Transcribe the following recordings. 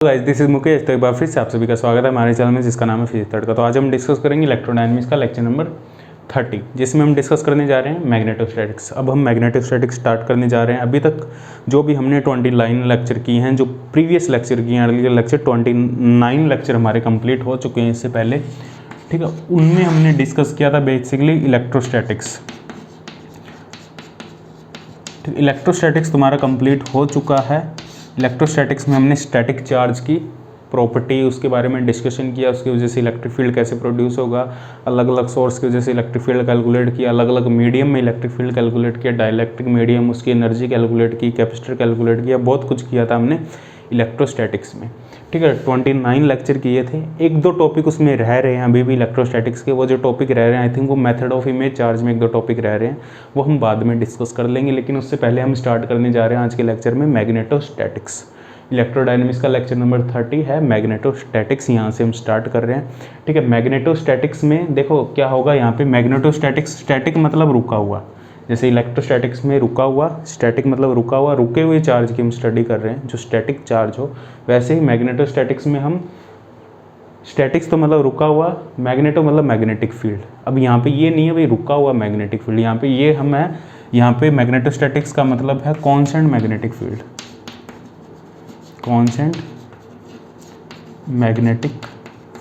Guys this is Mukesh. तो एक बार फिर से आप सभी का स्वागत है हमारे चैनल में जिसका नाम है फिजिक्स तड़का। तो आज हम डिस्कस करेंगे इलेक्ट्रोडायनेमिक्स का लेक्चर नंबर 30, जिसमें हम डिस्कस करने जा रहे हैं मैग्नेटोस्टैटिक्स। अब हम मैग्नेटोस्टैटिक्स स्टार्ट करने जा रहे हैं। अभी तक जो भी हमने 29 लेक्चर किए हैं, जो प्रीवियस लेक्चर किए हैं, अर्लियर लेक्चर 29 लेक्चर हमारे कंप्लीट हो चुके हैं इससे पहले, ठीक है। उनमें हमने डिस्कस किया था बेसिकली इलेक्ट्रोस्टैटिक्स। इलेक्ट्रोस्टैटिक्स तुम्हारा कंप्लीट हो चुका है। इलेक्ट्रोस्टैटिक्स में हमने स्टैटिक चार्ज की प्रॉपर्टी उसके बारे में डिस्कशन किया, उसकी वजह से इलेक्ट्रिक फील्ड कैसे प्रोड्यूस होगा, अलग अलग सोर्स की वजह से इलेक्ट्रिक फील्ड कैलकुलेट किया, अलग अलग मीडियम में इलेक्ट्रिक फील्ड कैलकुलेट किया, डाइलेक्ट्रिक मीडियम उसकी एनर्जी कैलकुलेट की, कैपेसिटर कैलकुलेट किया, बहुत कुछ किया था हमने इलेक्ट्रोस्टैटिक्स में, ठीक है। 29 लेक्चर किए थे। एक दो टॉपिक उसमें रह रहे हैं अभी भी इलेक्ट्रोस्टैटिक्स के। वो जो टॉपिक रह रहे हैं आई थिंक वो मेथड ऑफ इमेज चार्ज में एक दो टॉपिक रह रहे हैं, वो हम बाद में डिस्कस कर लेंगे। लेकिन उससे पहले हम स्टार्ट करने जा रहे हैं आज के लेक्चर में मैग्नेटोस्टैटिक्स। इलेक्ट्रोडायनेमिक्स का लेक्चर नंबर 30 है मैग्नेटोस्टैटिक्स। यहाँ से हम स्टार्ट कर रहे हैं, ठीक है। मैग्नेटोस्टैटिक्स में देखो क्या होगा यहाँ पे। मैग्नेटोस्टैटिक्स, स्टैटिक मतलब रुका हुआ, जैसे इलेक्ट्रोस्टैटिक्स में रुका हुआ, स्टैटिक मतलब रुका हुआ, रुके हुए चार्ज की हम स्टडी कर रहे हैं जो स्टैटिक चार्ज हो। वैसे ही मैग्नेटोस्टैटिक्स में हम, स्टैटिक्स तो मतलब रुका हुआ, मैग्नेटो मतलब मैग्नेटिक फील्ड। अब यहाँ पे ये नहीं है भाई रुका हुआ मैग्नेटिक फील्ड, यहाँ पे ये हम है, यहाँ पे मैग्नेटोस्टैटिक्स का मतलब है constant magnetic field, constant magnetic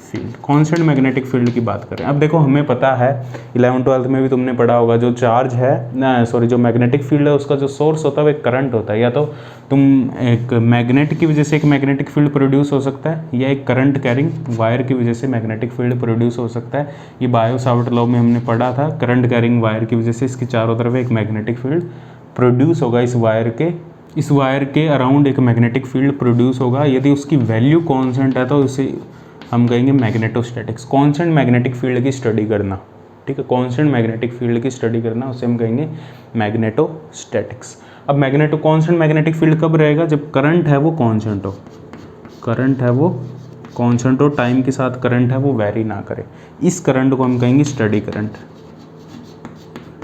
field, constant magnetic field की बात करें। अब देखो हमें पता है 11th-12th में भी तुमने पढ़ा होगा, जो चार्ज है ना, सॉरी, जो मैग्नेटिक फील्ड है उसका जो सोर्स होता है वो एक करंट होता है। या तो तुम एक मैग्नेट की वजह से एक मैग्नेटिक फील्ड प्रोड्यूस हो सकता है, या एक करंट कैरिंग वायर की वजह से मैग्नेटिक फील्ड प्रोड्यूस हो सकता है। ये बायो-सावर्ट लॉ में हमने पढ़ा था, करंट कैरिंग वायर की वजह से इसके चारों तरफ एक मैग्नेटिक फील्ड प्रोड्यूस होगा। इस वायर के अराउंड एक मैग्नेटिक फील्ड प्रोड्यूस होगा। यदि उसकी वैल्यू कॉन्स्टेंट है तो उसे हम कहेंगे मैग्नेटोस्टैटिक्स। कॉन्स्टेंट मैग्नेटिक फील्ड की स्टडी करना, ठीक है, कॉन्स्टेंट मैग्नेटिक फील्ड की स्टडी करना, उसे हम कहेंगे मैग्नेटोस्टैटिक्स। अब कॉन्स्टेंट मैग्नेटिक फील्ड कब रहेगा? जब करंट है वो कॉन्स्टेंट हो, करंट है वो कॉन्स्टेंट हो, टाइम के साथ करंट है वो वेरी ना करे। इस करंट को हम कहेंगे स्टडी करंट।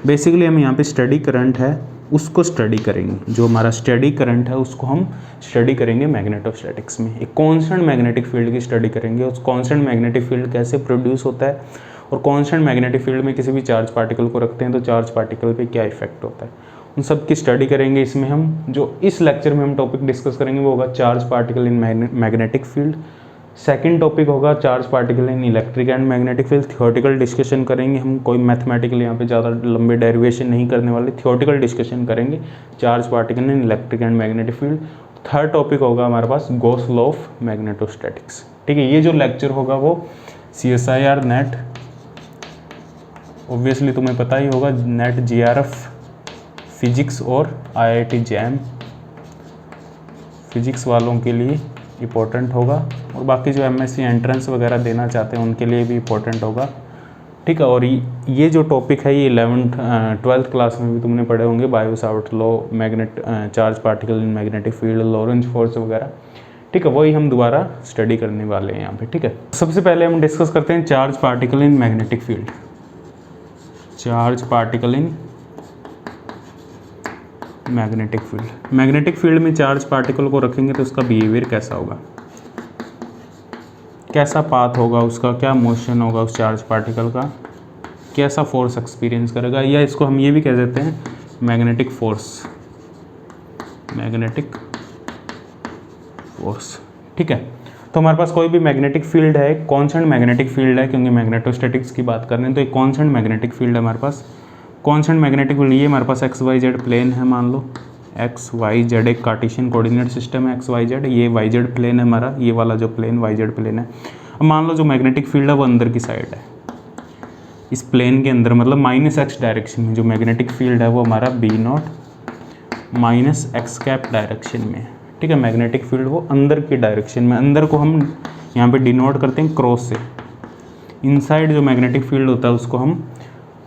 बेसिकली हम यहाँ पे स्टडी करंट है उसको स्टडी करेंगे, जो हमारा स्टडी करंट है उसको हम स्टडी करेंगे मैग्नेटोस्टैटिक्स में। एक कांस्टेंट मैग्नेटिक फील्ड की स्टडी करेंगे, उस कांस्टेंट मैग्नेटिक फील्ड कैसे प्रोड्यूस होता है, और कांस्टेंट मैग्नेटिक फील्ड में किसी भी चार्ज पार्टिकल को रखते हैं तो चार्ज पार्टिकल पे क्या इफेक्ट होता है, उन सब की स्टडी करेंगे। इसमें हम जो इस लेक्चर में हम टॉपिक डिस्कस करेंगे वो होगा charge particle in magnetic field. Second topic होगा charge particle in electric and magnetic field. Theoretical discussion करेंगे हम, कोई मैथमेटिकल यहाँ पे ज़्यादा लंबे डेरिवेशन नहीं करने वाले, थियोरेटिकल डिस्कशन करेंगे charge particle in electric and magnetic field. Third topic होगा हमारे पास गॉस लॉ ऑफ मैग्नेटोस्टैटिक्स, ठीक है। ये जो लेक्चर होगा वो CSIR नेट, ऑब्वियसली तुम्हें पता ही होगा, नेट GRF फिजिक्स और IIT JAM फिजिक्स वालों के लिए इम्पोर्टेंट होगा, और बाकी जो MSc एंट्रेंस वगैरह देना चाहते हैं उनके लिए भी इम्पोर्टेंट होगा, ठीक है। और ये जो टॉपिक है ये 11th-12th क्लास में भी तुमने पढ़े होंगे, Biot Savart law, magnet charge particle in magnetic field, Lorentz force वगैरह, ठीक है। वही हम दोबारा स्टडी करने वाले हैं यहाँ पे, ठीक है। सबसे पहले हम डिस्कस करते हैं charge particle in magnetic field. Charge particle in magnetic field, magnetic field में चार्ज पार्टिकल को रखेंगे तो उसका बिहेवियर कैसा होगा, कैसा पाथ होगा उसका, क्या मोशन होगा उस चार्ज पार्टिकल का, कैसा फोर्स एक्सपीरियंस करेगा, या इसको हम ये भी कह देते हैं मैग्नेटिक फोर्स, मैग्नेटिक फोर्स, ठीक है। तो हमारे पास कोई भी मैग्नेटिक फील्ड है, कॉन्स्टेंट मैग्नेटिक फील्ड है, क्योंकि मैग्नेटोस्टैटिक्स की बात कर रहे हैं तो एक कॉन्स्टेंट मैग्नेटिक फील्ड है हमारे पास। कॉन्स्टेंट मैग्नेटिक फील्ड, ये हमारे पास XYZ प्लेन है, मान लो XYZ एक कार्टेशियन कोऑर्डिनेट सिस्टम है, XYZ, ये YZ प्लेन है हमारा, ये वाला जो प्लेन YZ प्लेन है। अब मान लो जो मैग्नेटिक फील्ड है वो अंदर की साइड है, इस प्लेन के अंदर, मतलब -x डायरेक्शन में जो मैग्नेटिक फील्ड है वो हमारा B0 -x डायरेक्शन में, ठीक है। मैग्नेटिक फील्ड वो अंदर की डायरेक्शन में, अंदर को हम यहाँ पे डिनोट करते हैं क्रॉस से। इनसाइड जो मैग्नेटिक फील्ड होता है उसको हम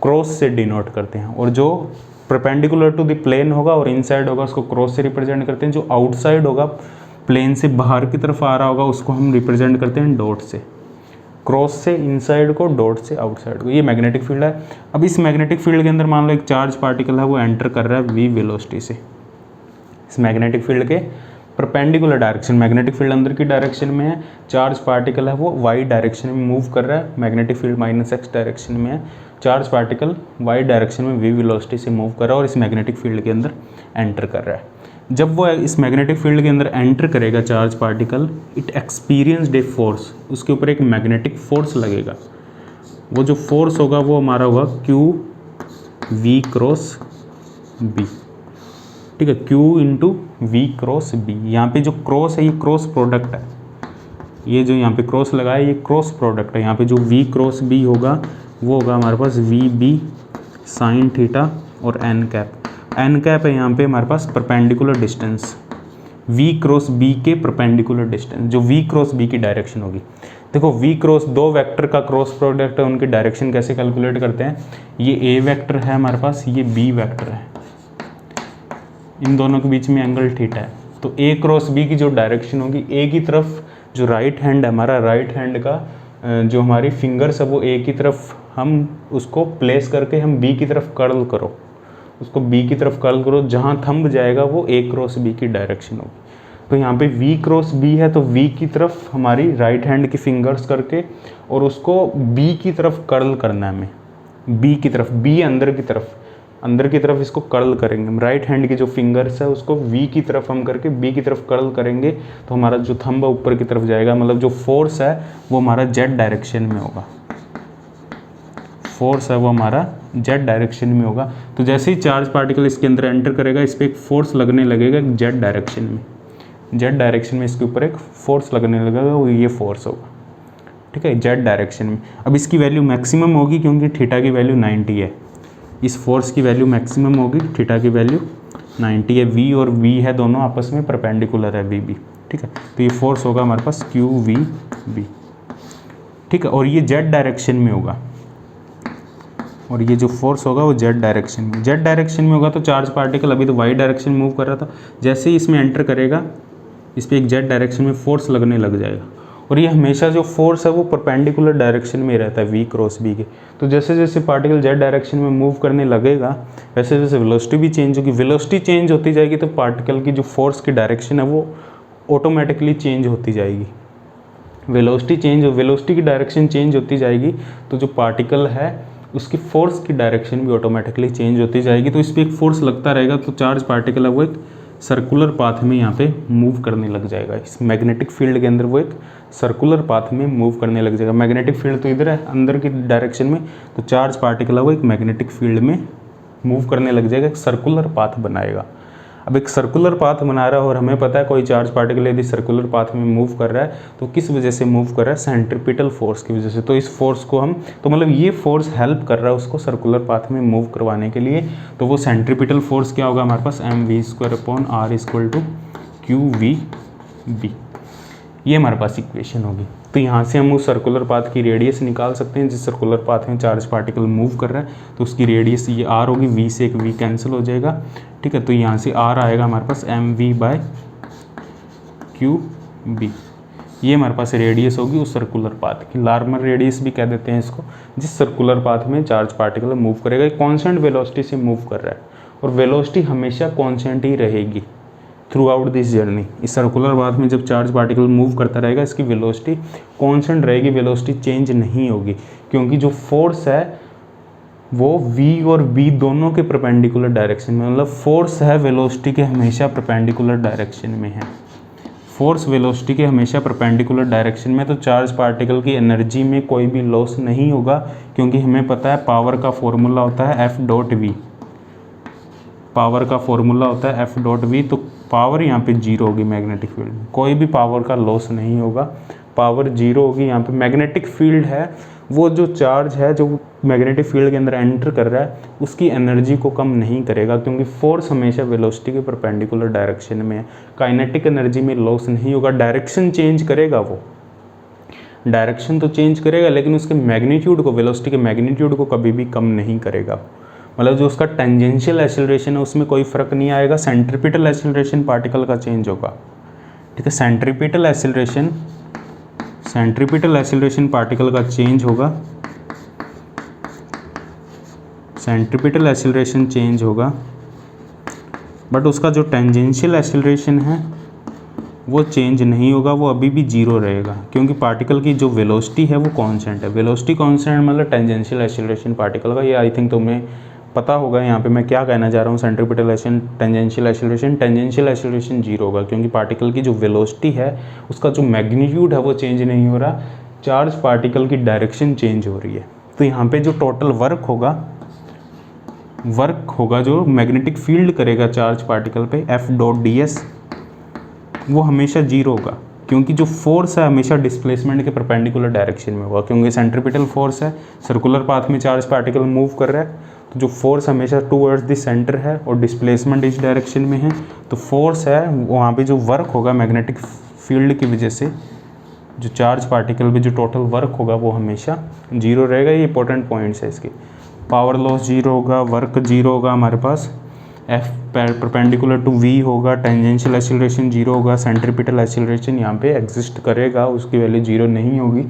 क्रॉस से डिनोट करते हैं, और जो परपेंडिकुलर टू द प्लेन होगा और इनसाइड होगा उसको क्रॉस से रिप्रेजेंट करते हैं। जो आउटसाइड होगा, प्लेन से बाहर की तरफ आ रहा होगा, उसको हम रिप्रेजेंट करते हैं डॉट से। क्रॉस से इनसाइड को, डॉट से आउटसाइड को, ये मैग्नेटिक फील्ड है। अब इस मैग्नेटिक फील्ड के अंदर मान लो एक चार्ज पार्टिकल है वो एंटर कर रहा है v वेलोसिटी से। इस मैग्नेटिक फील्ड के परपेंडिकुलर डायरेक्शन, मैग्नेटिक फील्ड अंदर की डायरेक्शन में है, चार्ज पार्टिकल है वो वाई डायरेक्शन में मूव कर रहा है, मैग्नेटिक फील्ड -x डायरेक्शन में है, चार्ज पार्टिकल वाई डायरेक्शन में v वेलोसिटी से मूव कर रहा है और इस मैग्नेटिक फील्ड के अंदर एंटर कर रहा है। जब वो इस मैग्नेटिक फील्ड के अंदर एंटर करेगा charge particle, it experienced a force, उसके ऊपर एक मैग्नेटिक फोर्स लगेगा। वो जो फोर्स होगा वो हमारा होगा Q V क्रॉस B, ठीक है, Q into V cross B। यहाँ पे जो क्रॉस है ये क्रॉस प्रोडक्ट है, ये जो यहाँ पे क्रॉस लगा है ये क्रॉस प्रोडक्ट है। यहाँ पे जो V क्रॉस B होगा वो होगा हमारे पास VB साइन थीटा और n कैप। n कैप है यहाँ पे हमारे पास perpendicular distance, V cross B के परपेंडिकुलर डिस्टेंस, जो V क्रॉस B की डायरेक्शन होगी। देखो V क्रॉस दो वेक्टर का क्रॉस प्रोडक्ट है, उनकी डायरेक्शन कैसे कैलकुलेट करते हैं, ये A वेक्टर है हमारे पास, ये B वेक्टर है, इन दोनों के बीच में एंगल थीटा है। तो A क्रॉस B की जो डायरेक्शन होगी, A की तरफ जो राइट हैंड है हमारा, राइट हैंड का जो हमारी फिंगर्स है वो A की तरफ हम उसको प्लेस करके हम B की तरफ कर्ल करो, उसको B की तरफ कर्ल करो, जहाँ थंब जाएगा वो A क्रॉस B की डायरेक्शन होगी। तो यहाँ पे V क्रॉस B है तो V की तरफ हमारी राइट हैंड की फिंगर्स करके और उसको B की तरफ कर्ल करना है हमें, B की तरफ, B अंदर की तरफ इसको कर्ल करेंगे हम, राइट हैंड की जो फिंगर्स है उसको V की तरफ हम करके B की तरफ कर्ल करेंगे, तो हमारा जो थंब है ऊपर की तरफ जाएगा, मतलब जो फोर्स है वो हमारा Z डायरेक्शन में होगा, फोर्स है वो हमारा Z डायरेक्शन में होगा। तो जैसे ही चार्ज पार्टिकल इसके अंदर एंटर करेगा, इस पर एक फोर्स लगने लगेगा Z डायरेक्शन में, Z डायरेक्शन में इसके ऊपर एक फोर्स लगने लगेगा, वो ये फोर्स होगा, ठीक है, Z डायरेक्शन में। अब इसकी वैल्यू मैक्सिमम होगी क्योंकि थीटा की वैल्यू 90 है, इस फोर्स की वैल्यू मैक्सिमम होगी, थीटा की वैल्यू 90 है, V और V है दोनों आपस में परपेंडिकुलर है, VB, ठीक है। तो ये फोर्स होगा हमारे पास QVB, ठीक है, और ये Z डायरेक्शन में होगा, और ये जो फोर्स होगा वो Z डायरेक्शन में होगा। तो चार्ज पार्टिकल अभी तो Y डायरेक्शन में मूव कर रहा था, जैसे ही इसमें एंटर करेगा इस पर एक Z डायरेक्शन में फोर्स लगने लग जाएगा, और ये हमेशा जो फोर्स है वो परपेंडिकुलर डायरेक्शन में रहता है V क्रॉस B के। तो जैसे जैसे पार्टिकल Z डायरेक्शन में मूव करने लगेगा वैसे वैसे वेलोसिटी भी चेंज होगी, वेलोसिटी चेंज होती जाएगी तो पार्टिकल की जो फोर्स की डायरेक्शन है वो ऑटोमेटिकली चेंज होती जाएगी। वेलोसिटी की डायरेक्शन चेंज होती जाएगी तो जो पार्टिकल है उसकी फोर्स की डायरेक्शन भी ऑटोमेटिकली चेंज होती जाएगी। तो इस पर एक फोर्स लगता रहेगा तो चार्ज पार्टिकल है वो एक सर्कुलर पाथ में यहाँ पे मूव करने लग जाएगा, इस मैग्नेटिक फील्ड के अंदर वो एक सर्कुलर पाथ में मूव करने लग जाएगा। मैग्नेटिक फील्ड तो इधर है अंदर की डायरेक्शन में, तो चार्ज पार्टिकल है वो एक मैग्नेटिक फील्ड में मूव करने लग जाएगा, एक सर्कुलर पाथ बनाएगा। अब एक सर्कुलर पाथ बना रहा है और हमें पता है कोई चार्ज पार्टिकल यदि सर्कुलर पाथ में मूव कर रहा है तो किस वजह से मूव कर रहा है, सेंट्रीपिटल फोर्स की वजह से। तो इस फोर्स को हम, तो मतलब ये फोर्स हेल्प कर रहा है उसको सर्कुलर पाथ में मूव करवाने के लिए। तो वो सेंट्रीपिटल फोर्स क्या होगा हमारे पास, mv² / r = QVB, ये हमारे पास इक्वेशन होगी। तो यहाँ से हम उस सर्कुलर पाथ की रेडियस निकाल सकते हैं, जिस सर्कुलर पाथ में चार्ज पार्टिकल मूव कर रहा है तो उसकी रेडियस ये r होगी, v से एक v कैंसिल हो जाएगा, ठीक है। तो यहाँ से r आएगा हमारे पास mv/QB, ये हमारे पास रेडियस होगी उस सर्कुलर पाथ की, लार्मर रेडियस भी कह देते हैं इसको, जिस सर्कुलर पाथ में चार्ज पार्टिकल मूव करेगा। एक कॉन्स्टेंट वेलोसिटी से मूव कर रहा है और वेलोसिटी हमेशा कॉन्स्टेंट ही रहेगी थ्रू आउट दिस जर्नी। इस सर्कुलर पाथ में जब चार्ज पार्टिकल मूव करता रहेगा इसकी वेलोसिटी कांस्टेंट रहेगी, वेलोसिटी चेंज नहीं होगी, क्योंकि जो फोर्स है वो V और B दोनों के परपेंडिकुलर डायरेक्शन में, मतलब फोर्स है वेलोसिटी के हमेशा परपेंडिकुलर डायरेक्शन में है, फोर्स वेलोसिटी के हमेशा परपेंडिकुलर डायरेक्शन में। तो चार्ज पार्टिकल की एनर्जी में कोई भी लॉस नहीं होगा, क्योंकि हमें पता है पावर का फॉर्मूला होता है F.V, पावर का फॉर्मूला होता है F.V। तो पावर यहाँ पे जीरो होगी, मैग्नेटिक फील्ड में कोई भी पावर का लॉस नहीं होगा, पावर जीरो होगी। यहाँ पे मैग्नेटिक फील्ड है वो जो चार्ज है जो मैग्नेटिक फील्ड के अंदर एंटर कर रहा है उसकी एनर्जी को कम नहीं करेगा, क्योंकि फोर्स हमेशा वेलोसिटी के परपेंडिकुलर डायरेक्शन में है। काइनेटिक एनर्जी में लॉस नहीं होगा, डायरेक्शन चेंज करेगा, वो डायरेक्शन तो चेंज करेगा लेकिन उसके मैग्नीट्यूड को, वेलोसिटी के मैग्नीट्यूड को कभी भी कम नहीं करेगा। मतलब जो उसका टेंजेंशियल एक्सेलरेशन है उसमें कोई फर्क नहीं आएगा, सेंट्रीपिटल एक्सेलरेशन पार्टिकल का चेंज होगा, ठीक है। सेंट्रीपिटल एक्सेलरेशन पार्टिकल का चेंज होगा, सेंट्रीपिटल एक्सेलरेशन चेंज होगा, बट उसका जो टेंजेंशियल एक्सेलरेशन है वो चेंज नहीं होगा, वो अभी भी जीरो रहेगा, क्योंकि पार्टिकल की जो वेलोसिटी है वो कांस्टेंट है। वेलोसिटी कांस्टेंट मतलब टेंजेंशियल एक्सीलरेशन पार्टिकल का, ये आई थिंक तुम्हें पता होगा यहाँ पे मैं क्या कहना चाह रहा हूँ। Centripetal action, tangential acceleration zero होगा, क्योंकि पार्टिकल की जो वेलोसिटी है उसका जो मैग्नीट्यूड है वो चेंज नहीं हो रहा, चार्ज पार्टिकल की डायरेक्शन चेंज हो रही है। तो यहाँ पे जो टोटल वर्क होगा जो मैग्नेटिक फील्ड करेगा चार्ज पार्टिकल पे F.ds, वो हमेशा जीरो होगा, क्योंकि जो फोर्स है हमेशा डिस्प्लेसमेंट के परपेंडिकुलर डायरेक्शन में होगा, क्योंकि सेंट्रीपिटल फोर्स है, सर्कुलर पाथ में चार्ज पार्टिकल मूव कर रहा है, तो जो फोर्स हमेशा टूवर्ड्स द सेंटर है और डिस्प्लेसमेंट इस डायरेक्शन में है। तो फोर्स है वहाँ पे जो वर्क होगा मैग्नेटिक फील्ड की वजह से, जो चार्ज पार्टिकल पे जो टोटल वर्क होगा वो हमेशा जीरो रहेगा। ये इंपॉर्टेंट पॉइंट्स है इसके। पावर लॉस जीरो होगा, वर्क जीरो होगा हमारे पास, F परपेंडिकुलर टू V होगा, टेंजेंशियल एक्सीलरेशन जीरो होगा, सेंट्रीपिटल एक्सीलरेशन यहाँ पे एग्जिस्ट करेगा, उसकी वैल्यू जीरो नहीं होगी।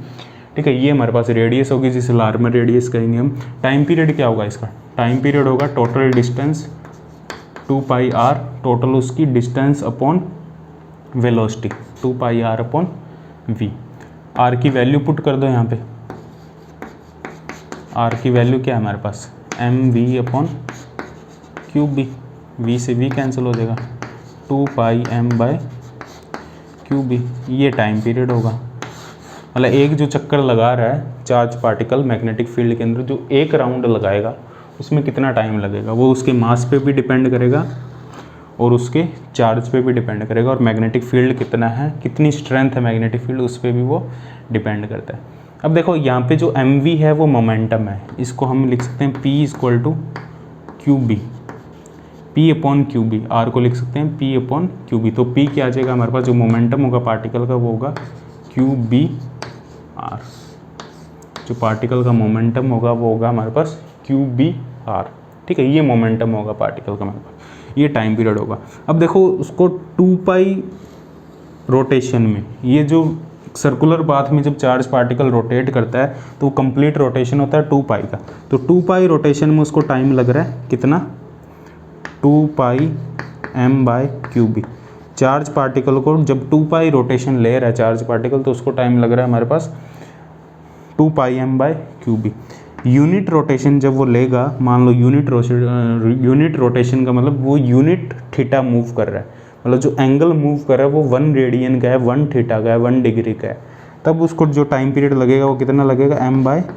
ठीक है, ये हमारे पास रेडियस होगी जिसे लार्मर रेडियस कहेंगे हम। टाइम पीरियड क्या होगा इसका? टाइम पीरियड होगा टोटल डिस्टेंस 2πr, टोटल उसकी distance upon velocity 2πr upon v। r की वैल्यू पुट कर दो यहाँ पे, r की वैल्यू क्या है हमारे पास? mv upon cube b, v से v कैंसिल हो जाएगा, 2πm/क्यूब। ये टाइम पीरियड होगा, मतलब एक जो चक्कर लगा रहा है चार्ज पार्टिकल मैग्नेटिक फील्ड के अंदर, जो एक राउंड लगाएगा उसमें कितना टाइम लगेगा, वो उसके मास पे भी डिपेंड करेगा और उसके चार्ज पे भी डिपेंड करेगा, और मैग्नेटिक फील्ड कितना है, कितनी स्ट्रेंथ है मैग्नेटिक फील्ड, उस पर भी वो डिपेंड करता है। अब देखो यहाँ पे जो mv है वो मोमेंटम है, इसको हम लिख सकते हैं p equal to q B, p upon q B. r को लिख सकते हैं p अपॉन क्यूब बी। तो p क्या आ जाएगा हमारे पास? जो मोमेंटम होगा पार्टिकल का वो होगा क्यूब बी आर। जो पार्टिकल का मोमेंटम होगा वो होगा हमारे पास क्यूब बी आर। ठीक है, ये मोमेंटम होगा पार्टिकल का हमारे पास, ये टाइम पीरियड होगा। अब देखो उसको 2π रोटेशन में, ये जो सर्कुलर पाथ में जब चार्ज पार्टिकल रोटेट करता है तो वो कंप्लीट रोटेशन होता है 2π का। तो 2π रोटेशन में उसको टाइम लग रहा है कितना? 2πm/क्यूब। चार्ज पार्टिकल को जब 2π रोटेशन ले रहा है चार्ज पार्टिकल, तो उसको टाइम लग रहा है हमारे पास 2πm/क्यूब। यूनिट रोटेशन जब वो लेगा, मान लो यूनिट रोटेशन का मतलब वो यूनिट थीटा मूव कर रहा है, मतलब जो एंगल मूव कर रहा है वो 1 रेडियन का है, 1 थीटा का है, 1 डिग्री का है, तब उसको जो टाइम पीरियड लगेगा वो कितना लगेगा? m/क्यूब।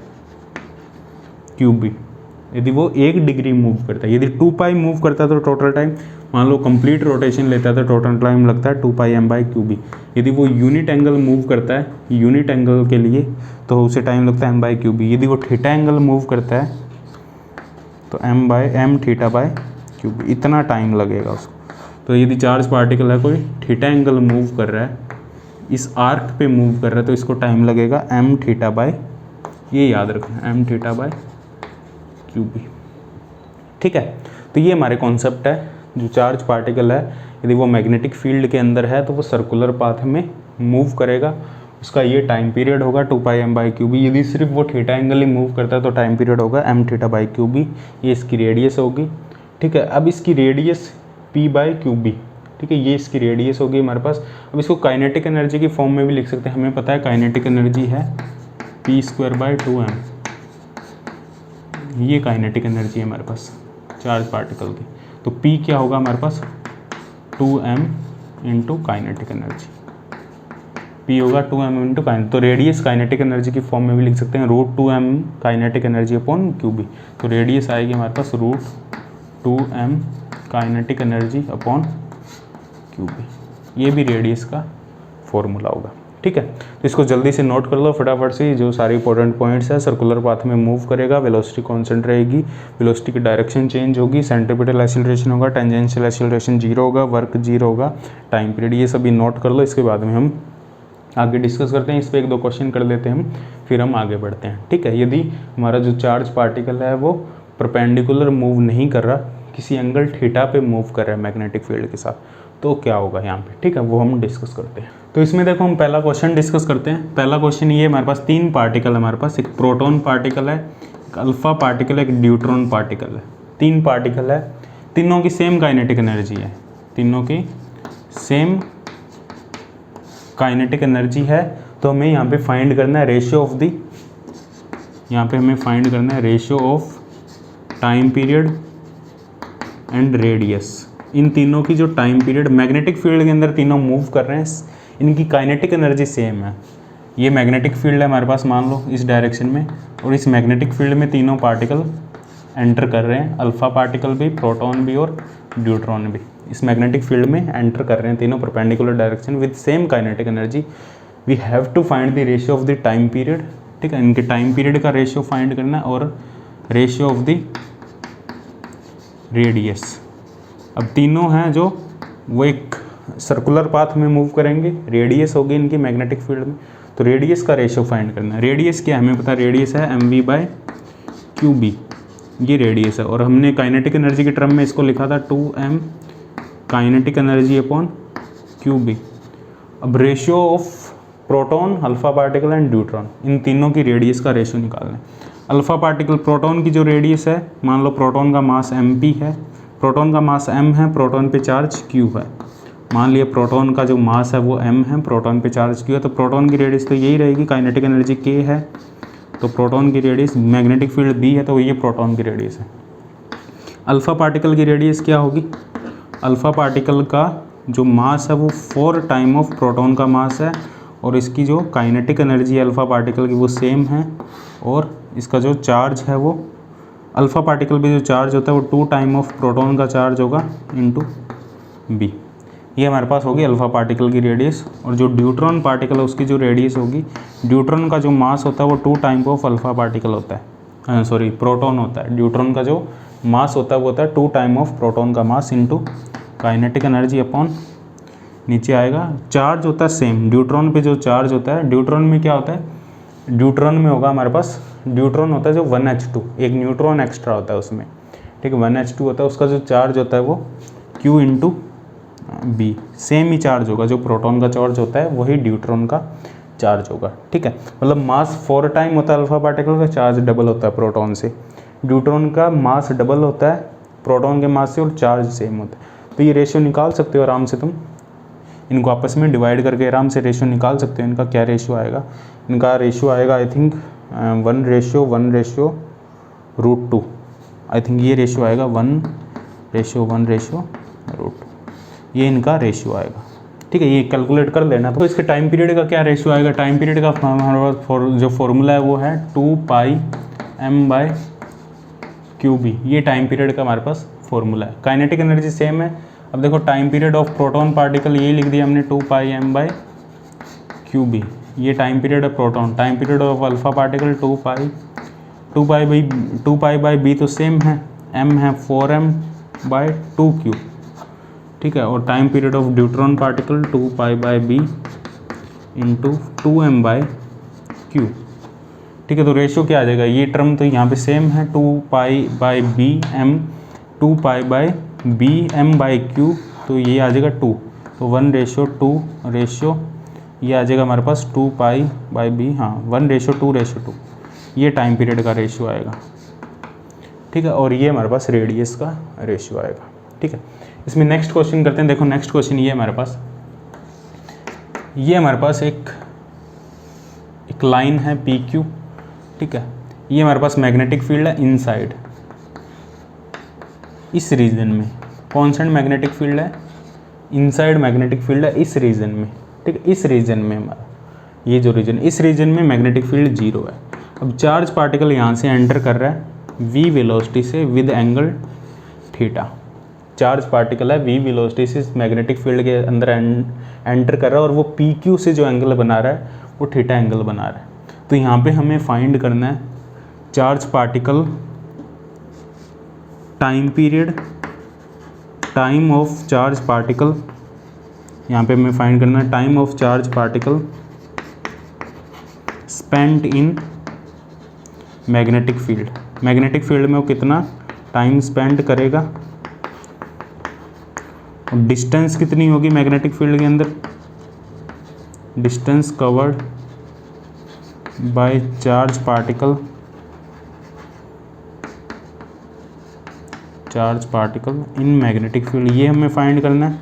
यदि वो 1 डिग्री मूव करता है, यदि 2π मूव करता है तो टोटल टाइम, मान लो कंप्लीट रोटेशन लेता है तो टोटल टाइम लगता है 2πm/क्यूब। यदि वो यूनिट एंगल मूव करता है यूनिट एंगल के लिए तो उसे टाइम लगता है m/क्यूब। यदि वो थीटा एंगल मूव करता है तो m थीटा/क्यूब, इतना टाइम लगेगा उसको। तो यदि चार्ज पार्टिकल है कोई थीटा एंगल मूव कर रहा है, इस आर्क पे मूव कर रहा है, तो इसको टाइम लगेगा m थीटा/, ये याद रखना, m थीटा/क्यूब। ठीक है, तो ये हमारे कॉन्सेप्ट है। जो चार्ज पार्टिकल है यदि वो मैग्नेटिक फील्ड के अंदर है तो वो सर्कुलर पाथ में मूव करेगा, उसका ये टाइम पीरियड होगा 2πm/क्यूब। यदि सिर्फ वो थीटा एंगल ही मूव करता है तो टाइम पीरियड होगा m थीटा/क्यूब। ये इसकी रेडियस होगी। ठीक है, अब इसकी रेडियस p/क्यूब। ठीक है, ये इसकी रेडियस होगी हमारे पास। अब इसको काइनेटिक एनर्जी की फॉर्म में भी लिख सकते हैं। हमें पता है काइनेटिक एनर्जी है p²/2m। ये काइनेटिक एनर्जी है हमारे पास चार्ज पार्टिकल की। तो p क्या होगा हमारे पास? 2m into kinetic energy. p होगा 2m इंटू काइनेटिक। तो रेडियस काइनेटिक एनर्जी की फॉर्म में भी लिख सकते हैं √2m kinetic energy upon cube. तो रेडियस आएगी हमारे पास √2m kinetic energy upon cube. ये भी रेडियस का फॉर्मूला होगा। ठीक है, तो इसको जल्दी से नोट कर लो फटाफट से। जो सारे इंपॉर्टेंट पॉइंट्स है, सर्कुलर पाथ में मूव करेगा, वेलोसिटी कांस्टेंट रहेगी, वेलोसिटी की डायरेक्शन चेंज होगी, सेंट्रीपिटल एक्सीलरेशन होगा, टेंजेंशियल एक्सीलरेशन जीरो होगा, वर्क जीरो होगा, टाइम पीरियड, ये सभी नोट कर लो। इसके बाद में हम आगे डिस्कस करते हैं, इस पर 1-2 क्वेश्चन कर लेते हैं हम, फिर हम आगे बढ़ते हैं। ठीक है, यदि हमारा जो चार्ज पार्टिकल है वो परपेंडिकुलर मूव नहीं कर रहा, किसी एंगल थीटा पे मूव कर रहा है मैग्नेटिक फील्ड के साथ, तो क्या होगा यहाँ पे। ठीक है, वो हम डिस्कस करते हैं। तो इसमें देखो हम पहला क्वेश्चन डिस्कस करते हैं। पहला क्वेश्चन ये, हमारे पास 3 पार्टिकल है हमारे पास, एक प्रोटॉन पार्टिकल है, एक अल्फा पार्टिकल है, एक न्यूट्रॉन पार्टिकल है। 3 पार्टिकल है, तीनों की सेम काइनेटिक एनर्जी है, तीनों की सेम काइनेटिक एनर्जी है, तो हमें यहाँ पे फाइंड करना है रेशियो ऑफ द, यहाँ पे हमें फाइंड करना है ratio of time period and radius. इन तीनों की जो टाइम पीरियड मैग्नेटिक फील्ड के अंदर तीनों मूव कर रहे हैं, इनकी काइनेटिक एनर्जी सेम है। ये मैग्नेटिक फील्ड है हमारे पास, मान लो इस डायरेक्शन में, और इस मैग्नेटिक फील्ड में तीनों पार्टिकल एंटर कर रहे हैं, अल्फा पार्टिकल भी, प्रोटॉन भी और न्यूट्रॉन भी इस मैग्नेटिक फील्ड में एंटर कर रहे हैं, तीनों perpendicular direction with same kinetic energy. We have to find the ratio of the time period, ठीक है, इनके टाइम पीरियड का रेशियो फाइंड करना है और रेशियो ऑफ द रेडियस। अब तीनों हैं जो वो एक सर्कुलर पाथ में मूव करेंगे, रेडियस होगी इनकी मैग्नेटिक फील्ड में, तो रेडियस का रेशियो फाइंड करना है। रेडियस क्या है हमें पता, रेडियस है mv/qb, ये रेडियस है। और हमने काइनेटिक एनर्जी के टर्म में इसको लिखा था 2m kinetic energy upon qb। अब ratio of proton, alpha particle and neutron, इन तीनों की रेडियस का रेशियो निकालना है। अल्फा पार्टिकल, प्रोटॉन की जो रेडियस है, मान लो प्रोटॉन का मास mp है, प्रोटॉन का मास m है, प्रोटॉन पे चार्ज q है। मान लिया प्रोटॉन का जो मास है वो m है, प्रोटॉन पे चार्ज q है, तो प्रोटॉन की रेडियस तो यही रहेगी, काइनेटिक एनर्जी k है, तो प्रोटॉन की रेडियस, मैग्नेटिक फील्ड b है, तो ये प्रोटॉन की रेडियस है। अल्फा पार्टिकल की रेडियस क्या होगी, अल्फा पार्टिकल का जो मास है वो 4 टाइम ऑफ प्रोटॉन का मास है, और इसकी जो काइनेटिक एनर्जी है अल्फा पार्टिकल की वो सेम है, और इसका जो चार्ज है वो, अल्फा पार्टिकल पे जो चार्ज होता है वो 2 टाइम ऑफ प्रोटॉन का चार्ज होगा इनटू b। ये हमारे पास होगी अल्फा पार्टिकल की रेडियस। और जो न्यूट्रॉन पार्टिकल है उसकी जो रेडियस होगी, न्यूट्रॉन का जो मास होता है वो 2 टाइम ऑफ अल्फा पार्टिकल होता है, सॉरी प्रोटॉन होता है। न्यूट्रॉन का जो मास होता है वो होता है 2 टाइम ऑफ प्रोटॉन का mass into kinetic energy upon, नीचे आएगा चार्ज होता है सेम, न्यूट्रॉन पे जो चार्ज होता है, न्यूट्रॉन में क्या होता है, न्यूट्रॉन में होगा हमारे पास, न्यूट्रॉन होता है जो 1h2, एक न्यूट्रॉन एक्स्ट्रा होता है उसमें, ठीक है, 1h2 होता है, उसका जो चार्ज होता है वो q इंटू बी, सेम ही चार्ज होगा, जो प्रोटॉन का चार्ज होता है वही न्यूट्रॉन का चार्ज होगा, ठीक है। मतलब मास 4 टाइम होता है अल्फा पार्टिकल का, चार्ज डबल होता है प्रोटॉन से, न्यूट्रॉन का मास डबल होता है प्रोटॉन के मास से, और चार्ज सेम होता है। तो ये रेशियो निकाल सकते हो आराम से, तुम इनको आपस में डिवाइड करके आराम से रेशियो निकाल सकते हो। इनका क्या रेशियो आएगा, इनका रेशियो आएगा आई थिंक 1:1/√2, आई थिंक ये रेशियो आएगा 1:1/√2, ये इनका रेशियो आएगा, ठीक है। ये कैलकुलेट कर लेना। तो इसके टाइम पीरियड का क्या रेशियो आएगा, टाइम पीरियड का हमारे पास जो फॉर्मूला है वो है 2πm/qb, ये टाइम पीरियड का हमारे पास फॉर्मूला है। काइनेटिक एनर्जी सेम है। अब देखो time period of proton particle ये लिख दिया हमने 2πm/qb, ये टाइम पीरियड है proton. Time period of alpha particle 2π/b तो सेम है, m है 4m/2q, ठीक है। और time period of neutron particle 2π/b into 2m/q, ठीक है। तो रेशियो क्या आ जाएगा, ये टर्म तो यहाँ पे सेम है 2π/bm/q, तो ये आ जाएगा 2, तो 1:2 रेशियो, ये आ जाएगा हमारे पास 2π/b, हाँ 1:2:2, ये टाइम पीरियड का रेशियो आएगा, ठीक है। और ये हमारे पास रेडियस का रेशियो आएगा, ठीक है। इसमें नेक्स्ट क्वेश्चन करते हैं। देखो नेक्स्ट क्वेश्चन ये हमारे पास एक लाइन है PQ, ठीक है। ये हमारे पास मैग्नेटिक फील्ड है इनसाइड, इस रीजन में कॉन्स्टेंट मैग्नेटिक फील्ड है, इनसाइड मैग्नेटिक फील्ड है इस रीजन में, ठीक है। इस रीजन में हमारा ये जो रीजन, इस रीजन में मैग्नेटिक फील्ड 0 है। अब चार्ज पार्टिकल यहाँ से एंटर कर रहा है v वेलोसिटी से with angle theta, charge particle है v वेलोसिटी से मैग्नेटिक फील्ड के अंदर एंटर कर रहा है, और वो PQ से जो एंगल बना रहा है वो थीटा एंगल बना रहा है। तो यहाँ पे हमें फाइंड करना है charge particle time period, time of charge particle, यहाँ पे हमें फाइंड करना है time of charge particle spent in magnetic field. Magnetic field में वो कितना टाइम स्पेंड करेगा, और डिस्टेंस कितनी होगी मैग्नेटिक फील्ड के अंदर, distance covered by charge particle in magnetic field, ये हमें फाइंड करना है।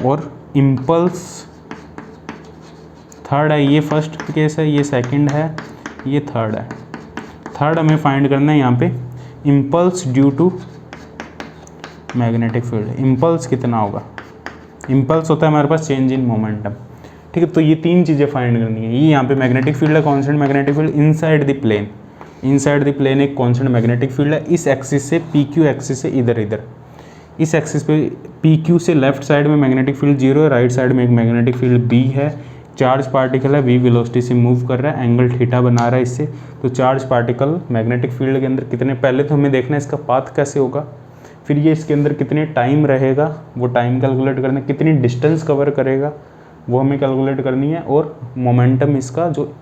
और इम्पल्स थर्ड है, ये फर्स्ट केस है, ये सेकंड है, ये थर्ड है। थर्ड हमें फाइंड करना है यहाँ पे impulse due to magnetic field. Impulse कितना होगा, इम्पल्स होता है हमारे पास चेंज इन मोमेंटम, ठीक है। तो ये तीन चीज़ें फाइंड करनी है। ये यहाँ पे मैग्नेटिक फील्ड है, constant magnetic field inside the plane, inside the plane एक कॉन्स्टेंट मैग्नेटिक फील्ड है। इस एक्सिस से पी क्यू एक्सिस से इधर इधर, इस एक्सिस पे पी क्यू से लेफ्ट साइड में मैग्नेटिक फील्ड 0 है, राइट साइड में एक मैग्नेटिक फील्ड बी है, चार्ज पार्टिकल है, वी वेलोसिटी से मूव कर रहा है, एंगल थीटा बना रहा है इससे। तो चार्ज पार्टिकल मैग्नेटिक फील्ड के अंदर कितने, पहले तो हमें देखना है इसका पाथ कैसे होगा, फिर ये इसके अंदर कितने टाइम रहेगा वो टाइम कैलकुलेट करना है, कितनी डिस्टेंस कवर करेगा वो हमें कैलकुलेट करनी है, और मोमेंटम इसका जो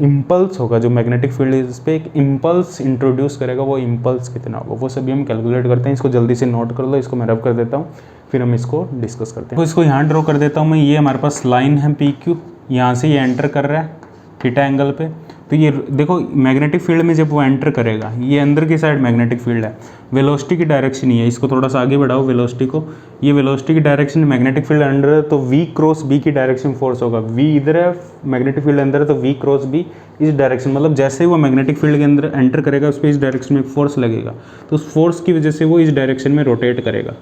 इम्पल्स होगा, जो मैग्नेटिक फील्ड इस पर एक इम्पल्स इंट्रोड्यूस करेगा, वो इम्पल्स कितना होगा वो सभी हम कैलकुलेट करते हैं। इसको जल्दी से नोट कर लो, इसको मैं रब कर देता हूँ, फिर हम इसको डिस्कस करते हैं। तो इसको यहाँ ड्रॉ कर देता हूँ मैं। ये हमारे पास लाइन है पी क्यू, यहाँ से ये एंटर कर रहा है थीटा एंगल पे। तो ये देखो मैग्नेटिक फील्ड में जब वो एंटर करेगा, ये अंदर की साइड मैग्नेटिक फील्ड है, वेलोसिटी की डायरेक्शन ही है। इसको थोड़ा सा आगे बढ़ाओ वेलोसिटी को, ये वेलोसिटी की डायरेक्शन मैग्नेटिक फील्ड अंदर है तो v क्रॉस b की डायरेक्शन फोर्स होगा। v इधर है, मैग्नेटिक फील्ड अंदर है तो v क्रॉस b इस डायरेक्शन, मतलब जैसे ही वो मैग्नेटिक फील्ड के अंदर एंटर करेगा उस पर इस डायरेक्शन में फोर्स लगेगा, तो उस फोर्स की वजह से वो इस डायरेक्शन में रोटेट करेगा,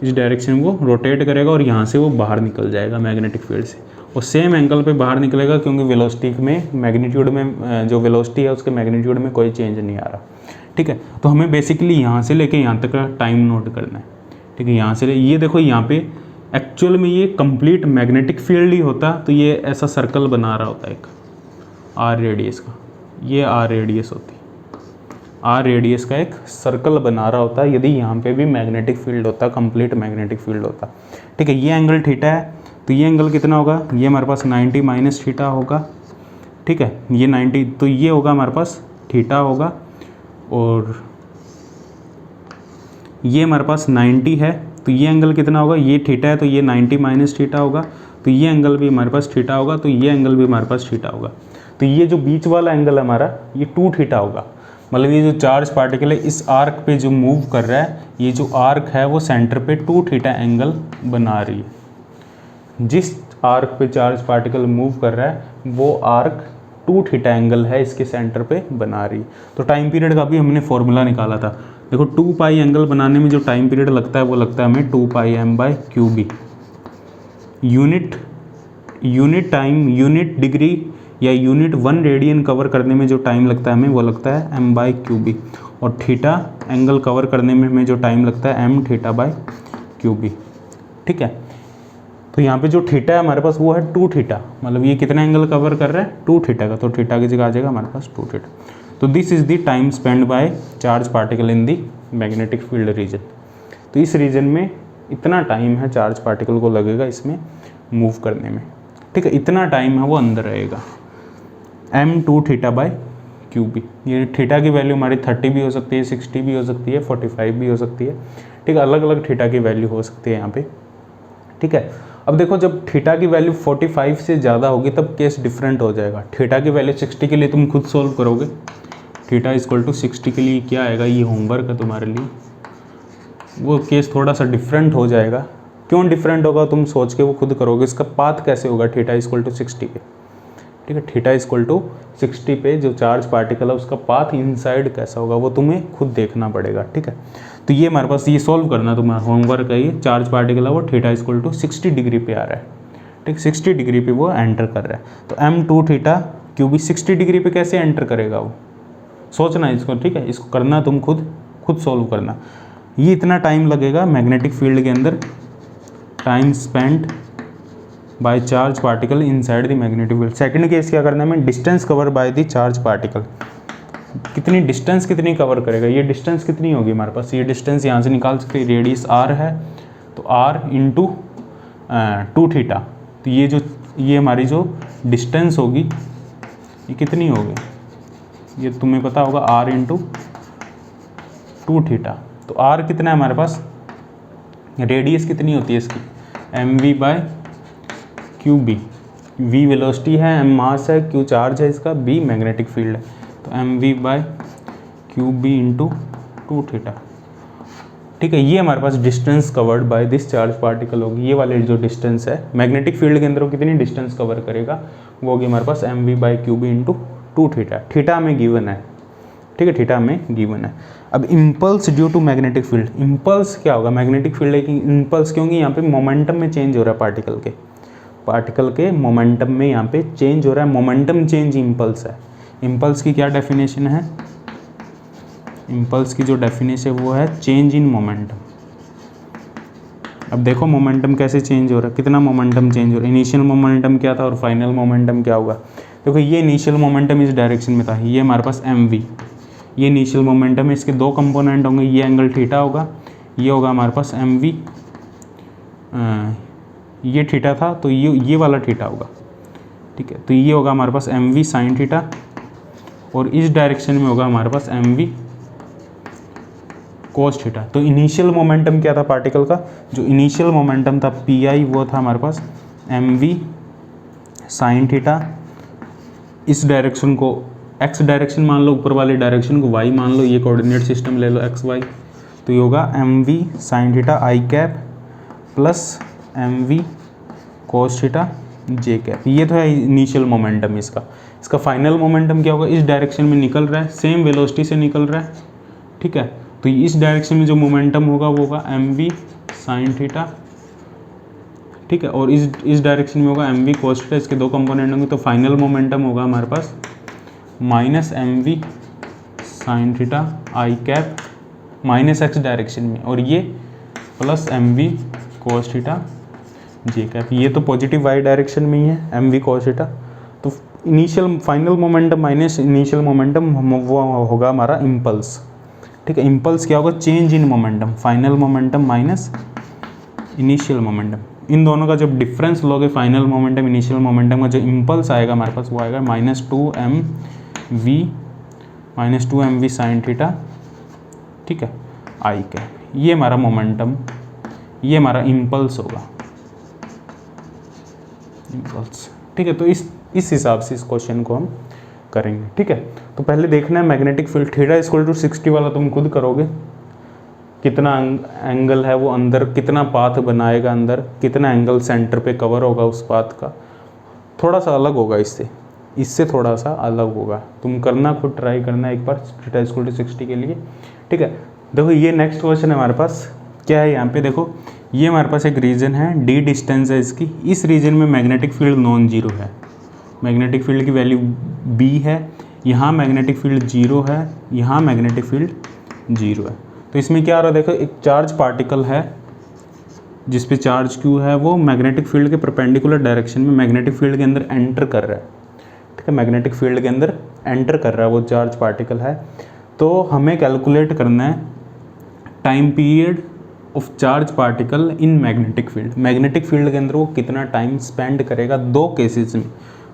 इस डायरेक्शन में वो रोटेट करेगा और यहाँ से वो बाहर निकल जाएगा मैग्नेटिक फील्ड से, और सेम एंगल पे बाहर निकलेगा क्योंकि वेलोसिटी में मैग्नीट्यूड में जो वेलोसिटी है उसके मैग्नीट्यूड में कोई चेंज नहीं आ रहा, ठीक है। तो हमें बेसिकली यहाँ से लेके यहाँ तक का टाइम नोट करना है, ठीक है। यहाँ से ये देखो यहाँ पे एक्चुअल में ये कंप्लीट मैग्नेटिक फील्ड ही होता तो ये ऐसा सर्कल बना रहा होता एक आर रेडियस का, ये आर रेडियस होती, आर रेडियस का एक सर्कल बना रहा होता है यदि यहाँ पे भी मैग्नेटिक फील्ड होता, कंप्लीट मैग्नेटिक फील्ड होता, ठीक है। ये एंगल थीटा है तो ये एंगल कितना होगा, ये हमारे पास 90 माइनस थीटा होगा, ठीक है। ये 90 तो ये होगा हमारे पास थीटा होगा, और ये हमारे पास 90 है तो ये एंगल कितना होगा, ये थीटा है तो ये 90 माइनस थीटा होगा, तो ये एंगल भी हमारे पास थीटा होगा, तो ये एंगल भी हमारे पास थीटा होगा। तो ये जो बीच वाला एंगल है हमारा ये 2 थीटा होगा, मतलब ये जो चार्ज पार्टिकल है इस आर्क पे जो मूव कर रहा है, ये जो आर्क है वो सेंटर पे 2 थीटा एंगल बना रही है। जिस आर्क पे चार्ज पार्टिकल मूव कर रहा है वो आर्क 2 थीटा एंगल है इसके सेंटर पे बना रही है। तो टाइम पीरियड का भी हमने फॉर्मूला निकाला था, देखो 2 पाई एंगल बनाने में जो टाइम पीरियड लगता है वो लगता है हमें 2 pi m by q B. Unit time, unit degree या यूनिट 1 रेडियन कवर करने में जो टाइम लगता है हमें वो लगता है m बाई क्यू बी, और थीटा एंगल कवर करने में हमें जो टाइम लगता है m theta by q B, ठीक है। तो यहाँ पे जो थीटा है हमारे पास वो है 2 थीटा, मतलब ये कितना एंगल कवर कर रहा है 2 थीटा का, तो थीटा की जगह आ जाएगा हमारे पास 2 थीटा। तो this is the time spend by charge particle in the magnetic field region. तो इस रीजन में इतना टाइम है चार्ज पार्टिकल को लगेगा इसमें मूव करने में, ठीक है। इतना टाइम है वो अंदर रहेगा, m2 theta by q B. ये थीटा की वैल्यू हमारी 30 भी हो सकती है, 60 भी हो सकती है, 45 भी हो सकती है, ठीक है। अलग अलग थीटा की वैल्यू हो सकती है यहाँ पे, ठीक है। अब देखो जब थीटा की वैल्यू 45 से ज़्यादा होगी तब केस डिफरेंट हो जाएगा। थीटा की वैल्यू 60 के लिए तुम खुद सोल्व करोगे, थीटा इक्वल टू 60 के लिए क्या आएगा, ये होमवर्क है तुम्हारे लिए, वो केस थोड़ा सा डिफरेंट हो जाएगा। क्यों डिफरेंट होगा तुम सोच के वो खुद करोगे, इसका पाथ कैसे होगा थीटा इक्वल टू 60 पे, ठीक है। थीटा इक्वल टू 60 पे जो चार्ज पार्टिकल है उसका पाथ इनसाइड कैसा होगा वो तुम्हें खुद देखना पड़ेगा, ठीक है। तो ये हमारे पास ये सॉल्व करना तुम्हारा होमवर्क है। ये चार्ज पार्टिकल है वो थीटा इक्वल टू 60 डिग्री पे आ रहा है, ठीक, 60 डिग्री पे वो एंटर कर रहा है। तो m2 theta Q B 60 degree पे कैसे एंटर करेगा वो सोचना है इसको, ठीक है। इसको करना तुम खुद सॉल्व करना। ये इतना टाइम लगेगा मैग्नेटिक फील्ड के अंदर, time spend by charge particle inside the magnetic field. Second case क्या करना है हमें, distance cover by the charge particle. कितनी डिस्टेंस कितनी कवर करेगा, ये डिस्टेंस कितनी होगी हमारे पास, ये डिस्टेंस यहाँ से निकाल सकते हैं, रेडियस r है तो r इंटू 2 थीटा। तो ये हमारी जो डिस्टेंस होगी ये कितनी होगी, ये तुम्हें पता होगा r इंटू 2 थीटा। तो r कितना है हमारे पास, रेडियस कितनी होती है इसकी mv by Q B. v velocity है, m मास है, q चार्ज है इसका, b मैग्नेटिक फील्ड है, तो mv by Q B into 2 थीटा। ठीक है। ये हमारे पास distance covered by this charge particle होगी, ये वाले जो डिस्टेंस है मैग्नेटिक फील्ड के अंदर वो कितनी डिस्टेंस कवर करेगा, वो होगी हमारे पास mv/qb इंटू 2 थीटा। थीटा में गिवन है, ठीक है, थीटा में गिवन है। अब impulse due to magnetic field, impulse क्या होगा, मैग्नेटिक फील्ड है कि इम्पल्स, क्योंकि यहाँ पे मोमेंटम में चेंज हो रहा है पार्टिकल के मोमेंटम में यहाँ पे चेंज हो रहा है, मोमेंटम चेंज इम्पल्स है। इम्पल्स की क्या डेफिनेशन है, इम्पल्स की जो डेफिनेशन है वो है चेंज इन मोमेंटम। अब देखो मोमेंटम कैसे चेंज हो रहा है, कितना मोमेंटम चेंज हो रहा है, इनिशियल मोमेंटम क्या था और फाइनल मोमेंटम क्या होगा। देखो ये इनिशियल मोमेंटम इस डायरेक्शन में था, ये हमारे पास mv, ये इनिशियल मोमेंटम है, इसके दो कंपोनेंट होंगे, ये एंगल थीटा होगा, ये होगा हमारे पास mv, ये थीटा था तो ये वाला थीटा होगा, ठीक है। तो ये होगा हमारे पास mv साइन थीटा, और इस डायरेक्शन में होगा हमारे पास mv कोस थीटा। तो इनिशियल मोमेंटम क्या था पार्टिकल का, जो इनिशियल मोमेंटम था pi, वो था हमारे पास mv साइन थीटा, इस डायरेक्शन को x डायरेक्शन मान लो, ऊपर वाले डायरेक्शन को y मान लो, ये कोऑर्डिनेट सिस्टम ले लो x y, तो ये होगा mv sine theta i cap plus mv cos theta j cap. ये तो है इनिशियल मोमेंटम इसका फाइनल मोमेंटम क्या होगा, इस डायरेक्शन में निकल रहा है, सेम वेलोसिटी से निकल रहा है, ठीक है। तो इस डायरेक्शन में जो मोमेंटम होगा वो होगा mv साइन थीटा, ठीक है, और इस डायरेक्शन में होगा mv कोस थीटा, इसके दो कंपोनेंट होंगे, तो फाइनल मोमेंटम होगा हमारे पास minus mv sine theta I cap minus x direction में, और ये plus mv cos theta J cap, ये तो पॉजिटिव y डायरेक्शन में ही है mv कोस थीटा। तो initial final momentum minus initial momentum वो होगा हमारा इम्पल्स, ठीक है। इम्पल्स क्या होगा, change in momentum, final momentum minus initial momentum, इन दोनों का जब डिफरेंस लोगे फाइनल मोमेंटम इनिशियल मोमेंटम का जो इम्पल्स आएगा हमारे पास वो आएगा -2mv साइन थीटा, ठीक है, आई कैप। ये हमारा मोमेंटम, ये हमारा इम्पल्स होगा, इम्पल्स, ठीक है। तो इस हिसाब से इस क्वेश्चन को हम करेंगे, ठीक है। तो पहले देखना है magnetic field theta equal to 60 वाला तुम खुद करोगे, कितना एंगल है वो अंदर, कितना पाथ बनाएगा अंदर, कितना एंगल सेंटर पे कवर होगा उस पाथ का, थोड़ा सा अलग होगा इससे थोड़ा सा अलग होगा। तुम करना, खुद ट्राई करना एक बार थीटा इक्वल टू 60 के लिए, ठीक है। देखो ये नेक्स्ट क्वेश्चन है हमारे पास, क्या है यहाँ पे, देखो ये हमारे पास एक रीजन है, d डिस्टेंस है इसकी, इस रीजन में मैग्नेटिक फील्ड नॉन जीरो है, मैग्नेटिक फील्ड की वैल्यू b है, यहाँ मैग्नेटिक फील्ड 0 है, यहाँ मैग्नेटिक फील्ड 0 है। तो इसमें क्या आ रहा है, देखो एक चार्ज पार्टिकल है जिस पे चार्ज q है, वो मैग्नेटिक फील्ड के परपेंडिकुलर डायरेक्शन में मैग्नेटिक फील्ड के अंदर एंटर कर रहा है, ठीक है, मैग्नेटिक फील्ड के अंदर एंटर कर रहा है वो चार्ज पार्टिकल है। तो हमें कैलकुलेट करना है time period of charge particle in magnetic field, magnetic field के अंदर वो कितना टाइम स्पेंड करेगा। दो केसेस में,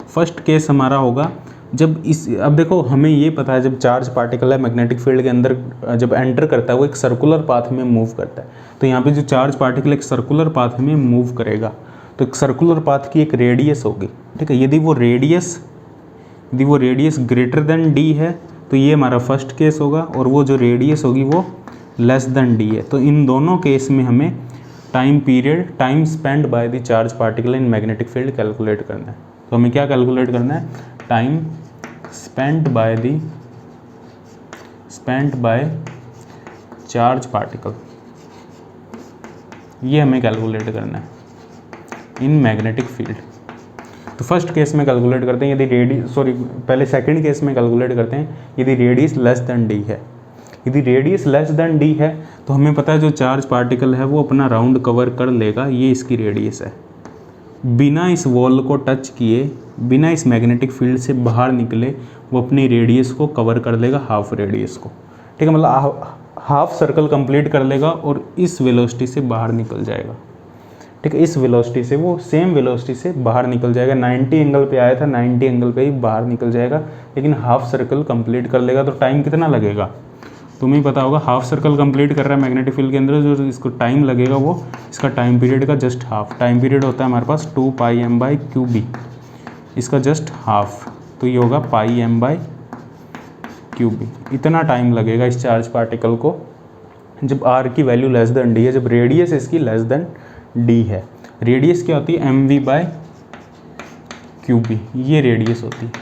फर्स्ट केस हमारा होगा जब अब देखो हमें ये पता है जब चार्ज पार्टिकल है मैग्नेटिक फील्ड के अंदर जब एंटर करता है वो एक सर्कुलर पाथ में मूव करता है, तो यहाँ पे जो चार्ज पार्टिकल एक सर्कुलर पाथ में मूव करेगा, तो एक सर्कुलर पाथ की एक रेडियस होगी, ठीक है। यदि वो रेडियस ग्रेटर देन d है तो ये हमारा फर्स्ट केस होगा, और वो जो रेडियस होगी वो लेस देन d है। तो इन दोनों केस में हमें time spend by the charge particle in magnetic field calculate करना है। तो हमें क्या कैलकुलेट करना है, time spend by charge particle, ये हमें कैलकुलेट करना है इन मैग्नेटिक फील्ड। तो फर्स्ट केस में कैलकुलेट करते हैं यदि सेकंड केस में कैलकुलेट करते हैं यदि रेडियस लेस देन डी है। यदि रेडियस लेस देन डी है तो हमें पता है जो चार्ज पार्टिकल है वो अपना राउंड कवर कर लेगा, ये इसकी रेडियस है, बिना इस वॉल को टच किए, बिना इस मैग्नेटिक फील्ड से बाहर निकले वो अपनी रेडियस को कवर कर लेगा, हाफ रेडियस को, ठीक है, मतलब हाफ सर्कल कंप्लीट कर लेगा और इस वेलोसिटी से बाहर निकल जाएगा, ठीक है। इस वेलोसिटी से वो सेम वेलोसिटी से बाहर निकल जाएगा, 90 एंगल पे आया था, 90 एंगल पे ही बाहर निकल जाएगा, लेकिन हाफ सर्कल कंप्लीट कर लेगा। तो टाइम कितना लगेगा तुम्हें पता होगा, हाफ सर्कल कंप्लीट कर रहा है मैग्नेटिक फील्ड के अंदर, जो इसको टाइम लगेगा वो इसका टाइम पीरियड का जस्ट हाफ, टाइम पीरियड होता है हमारे पास 2πm/qb, इसका जस्ट हाफ, तो ये होगा πm/qb। इतना टाइम लगेगा इस चार्ज पार्टिकल को जब r की वैल्यू लेस देन d है, जब रेडियस इसकी लेस देन d है। रेडियस क्या होती है, mv/qb, ये रेडियस होती है।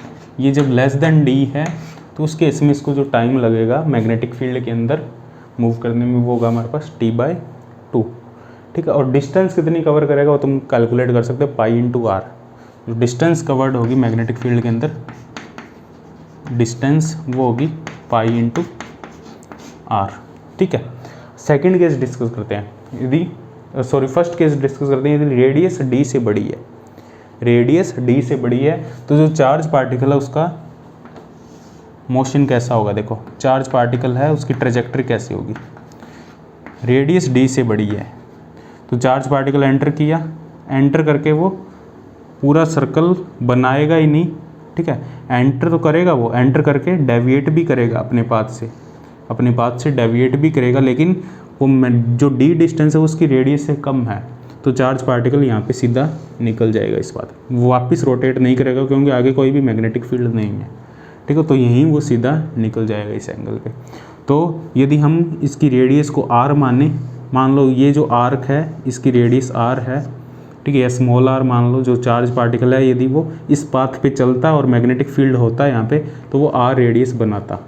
ये जब लेस देन d है तो उस केस में इसको जो टाइम लगेगा मैग्नेटिक फील्ड के अंदर मूव करने में वो होगा हमारे पास t/2, ठीक है। और डिस्टेंस कितनी कवर करेगा वो तुम कैलकुलेट कर सकते हो, π/r। जो डिस्टेंस कवर्ड होगी मैग्नेटिक फील्ड के अंदर, डिस्टेंस वो होगी π/r, ठीक है। सेकंड केस डिस्कस करते हैं, यदि फर्स्ट केस डिस्कस करते हैं, यदि रेडियस d से बड़ी है, रेडियस d से बड़ी है तो जो चार्ज पार्टिकल है उसका मोशन कैसा होगा। देखो चार्ज पार्टिकल है उसकी ट्रेजेक्टरी कैसी होगी, रेडियस d से बड़ी है तो चार्ज पार्टिकल एंटर किया, एंटर करके वो पूरा सर्कल बनाएगा ही नहीं, ठीक है। एंटर तो करेगा, वो एंटर करके डेविएट भी करेगा अपने पाथ से डेविएट भी करेगा, लेकिन वो जो d डिस्टेंस है उसकी रेडियस से कम है तो चार्ज पार्टिकल यहाँ पे सीधा निकल जाएगा इस बात, वो वापस रोटेट नहीं करेगा क्योंकि आगे कोई भी मैग्नेटिक फील्ड नहीं है, ठीक है। तो यहीं वो सीधा निकल जाएगा इस एंगल पे। तो यदि हम इसकी रेडियस को r मान लो ये जो आर्क है इसकी रेडियस r है, ठीक है, स्मॉल r मान लो। जो चार्ज पार्टिकल है यदि वो इस पाथ पे चलता और मैग्नेटिक फील्ड होता है यहाँ पे तो वो r रेडियस बनाता,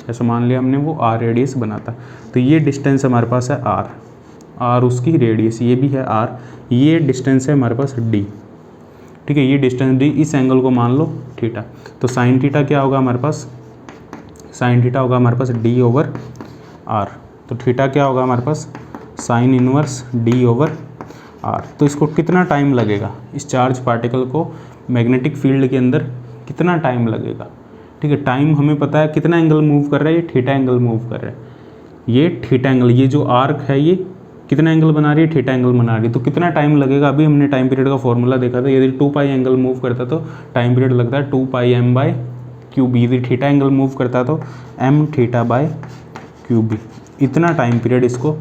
ऐसा मान लिया हमने, वो r रेडियस बनाता। तो ये डिस्टेंस हमारे पास है r उसकी रेडियस, ये भी है r, ये डिस्टेंस है हमारे पास d, ठीक है। ये डिस्टेंस d, इस एंगल को मान लो थीटा, तो साइन थीटा क्या होगा हमारे पास, साइन थीटा होगा हमारे पास d/r। तो थीटा क्या होगा हमारे पास, साइन इनवर्स d/r। तो इसको कितना टाइम लगेगा, इस चार्ज पार्टिकल को मैग्नेटिक फील्ड के अंदर कितना टाइम लगेगा, ठीक है। टाइम हमें पता है कितना एंगल मूव कर रहा है, ये थीटा एंगल मूव कर रहा है, ये थीटा एंगल, ये जो आर्क है ये कितना एंगल बना रही है, थीटा एंगल बना रही है। तो कितना टाइम लगेगा, अभी हमने टाइम पीरियड का फॉर्मूला देखा था, यदि 2π एंगल मूव करता तो टाइम पीरियड लगता है 2πm/qb, यदि थीटा एंगल मूव करता तो mθ/qb। इतना टाइम पीरियड इसको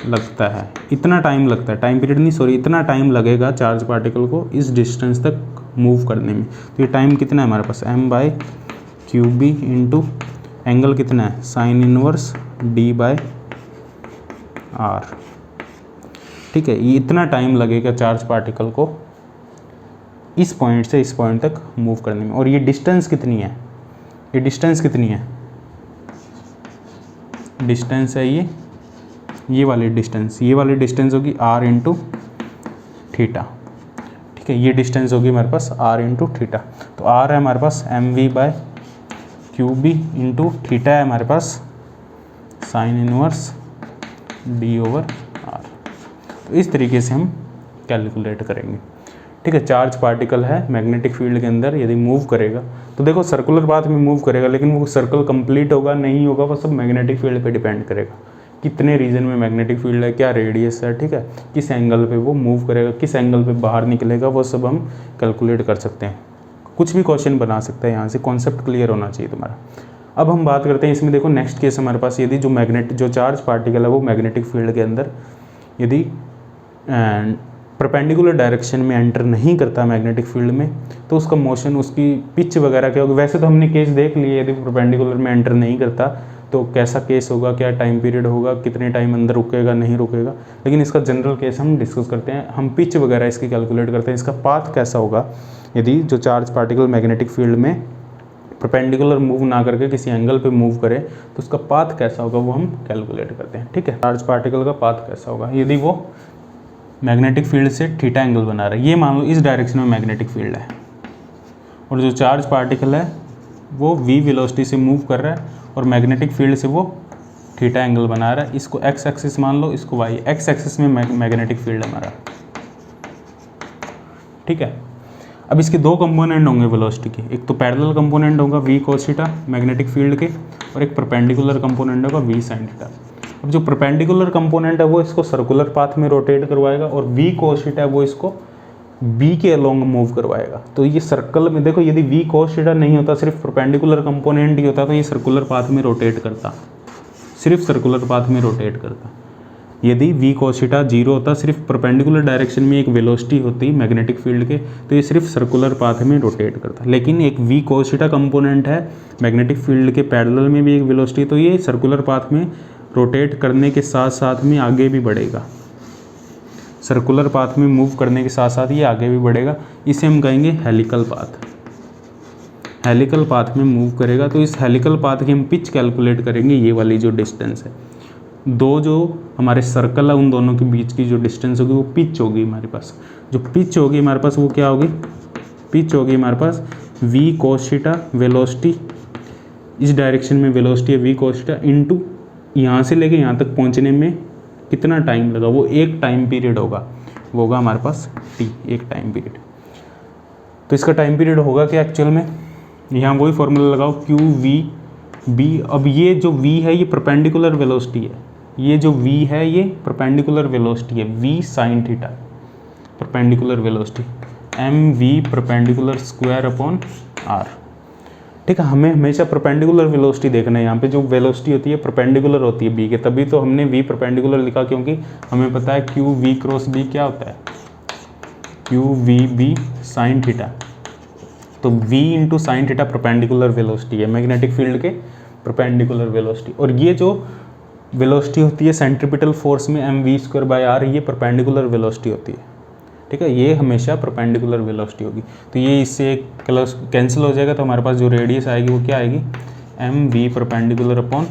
लगता है, इतना टाइम लगता है, टाइम पीरियड नहीं सॉरी, इतना टाइम लगेगा चार्ज पार्टिकल को इस डिस्टेंस तक मूव करने में। तो ये टाइम कितना है हमारे पास, m/qb इंटू एंगल कितना है, साइन इनवर्स d/r, ठीक है। ये इतना टाइम लगेगा चार्ज पार्टिकल को इस पॉइंट से इस पॉइंट तक मूव करने में। और ये डिस्टेंस कितनी है, ये डिस्टेंस कितनी है, डिस्टेंस है ये वाली डिस्टेंस, ये वाली डिस्टेंस होगी r इंटू थीटा, ठीक है। ये डिस्टेंस होगी हमारे पास r इंटू थीटा। तो r है हमारे पास mv/qb इंटू थीटा है हमारे पास साइन इनवर्स d/r। तो इस तरीके से हम कैलकुलेट करेंगे, ठीक है। चार्ज पार्टिकल है मैग्नेटिक फील्ड के अंदर, यदि मूव करेगा तो देखो सर्कुलर पाथ में मूव करेगा, लेकिन वो सर्कल कंप्लीट होगा नहीं होगा वो सब मैग्नेटिक फील्ड पे डिपेंड करेगा, कितने रीजन में मैग्नेटिक फील्ड है, क्या रेडियस है, ठीक है, किस एंगल पे वो मूव करेगा, किस एंगल पे बाहर निकलेगा, वो सब हम कैलकुलेट कर सकते हैं। कुछ भी क्वेश्चन बना सकते हैं यहाँ से, कॉन्सेप्ट क्लियर होना चाहिए तुम्हारा। अब हम बात करते हैं इसमें, देखो नेक्स्ट केस हमारे पास, यदि जो चार्ज पार्टिकल है वो मैग्नेटिक फील्ड के अंदर यदि परपेंडिकुलर डायरेक्शन में एंटर नहीं करता मैग्नेटिक फील्ड में तो उसका मोशन, उसकी पिच वगैरह क्या होगी। वैसे तो हमने केस देख लिए, यदि परपेंडिकुलर में एंटर नहीं करता तो कैसा केस होगा, क्या टाइम पीरियड होगा, कितने टाइम अंदर रुकेगा नहीं रुकेगा, लेकिन इसका जनरल केस हम डिस्कस करते हैं। हम पिच वगैरह इसकी कैलकुलेट करते हैं, इसका पाथ कैसा होगा यदि जो चार्ज पार्टिकल मैग्नेटिक फील्ड में परपेंडिकुलर मूव ना करके किसी एंगल पे मूव करे तो उसका पाथ कैसा होगा वो हम कैलकुलेट करते हैं, ठीक है। चार्ज पार्टिकल का पाथ कैसा होगा यदि वो मैग्नेटिक फील्ड से थीटा एंगल बना रहा है, ये मान लो इस डायरेक्शन में मैग्नेटिक फील्ड है और जो चार्ज पार्टिकल है वो v वेलोसिटी से मूव कर रहा है और मैग्नेटिक फील्ड से वो थीटा एंगल बना रहा है। इसको x एक्सिस मान लो, इसको y एक्स एक्सिस में मैग्नेटिक फील्ड हमारा, ठीक है। अब इसके दो कंपोनेंट होंगे वेलोसिटी के, एक तो पैरेलल कंपोनेंट होगा v cos theta magnetic field के और एक परपेंडिकुलर कंपोनेंट होगा v sin थीटा। अब जो परपेंडिकुलर कंपोनेंट है वो इसको सर्कुलर पाथ में रोटेट करवाएगा और v cos थीटा है वो इसको b के अलोंग मूव करवाएगा। तो ये सर्कल में देखो, यदि v cos थीटा नहीं होता, सिर्फ परपेंडिकुलर कंपोनेंट ही होता तो ये सर्कुलर पाथ में रोटेट करता, सिर्फ सर्कुलर पाथ में रोटेट करता। यदि v cos थीटा जीरो होता, सिर्फ परपेंडिकुलर डायरेक्शन में एक वेलोसिटी होती मैग्नेटिक फील्ड के, तो ये सिर्फ सर्कुलर पाथ में रोटेट करता। लेकिन एक v cos थीटा कंपोनेंट है मैग्नेटिक फील्ड के पैरेलल में भी एक वेलोसिटी, तो ये सर्कुलर पाथ में रोटेट करने के साथ साथ में आगे भी बढ़ेगा, सर्कुलर पाथ में मूव करने के साथ साथ ये आगे भी बढ़ेगा, इसे हम कहेंगे हेलिकल पाथ। हेलिकल पाथ में मूव करेगा तो इस हेलिकल पाथ की हम पिच कैलकुलेट करेंगे, ये वाली जो डिस्टेंस है, दो जो हमारे सर्कल है उन दोनों के बीच की जो डिस्टेंस होगी वो पिच होगी हमारे पास। जो पिच होगी हमारे पास वो क्या होगी, पिच होगी हमारे पास v cos थीटा वेलोसिटी, इस डायरेक्शन में वेलोसिटी है v cos थीटा इंटू यहाँ से लेके यहाँ तक पहुँचने में कितना टाइम लगा, वो एक टाइम पीरियड होगा, वो होगा हमारे पास t, एक टाइम पीरियड। तो इसका टाइम पीरियड होगा क्या एक्चुअल में, यहाँ वही फॉर्मूला लगाओ q v b। अब ये जो v है ये परपेंडिकुलर वेलोसिटी है, ये जो v है ये परपेंडिकुलर वेलोसिटी है, v sin theta perpendicular velocity, m we perpendicular square upon r. ठीक है, हमें हमेशा परपेंडिकुलर वेलोसिटी देखना है, यहाँ पे जो वेलोसिटी होती है परपेंडिकुलर होती है b के, तभी तो हमने v परपेंडिकुलर लिखा, क्योंकि हमें पता है q v क्रॉस b क्या होता है, q v b sine theta. तो v into sine theta perpendicular velocity है, मैग्नेटिक फील्ड के परपेंडिकुलर वेलोसिटी। और ये जो वेलोसिटी होती है सेंट्रीपिटल फोर्स में m v square by r, ये परपेंडिकुलर वेलोसिटी होती है। ठीक है, ये हमेशा परपेंडिकुलर वेलोसिटी होगी। तो ये इससे कैंसिल हो जाएगा, तो हमारे पास जो रेडियस आएगी वो क्या आएगी, M we perpendicular upon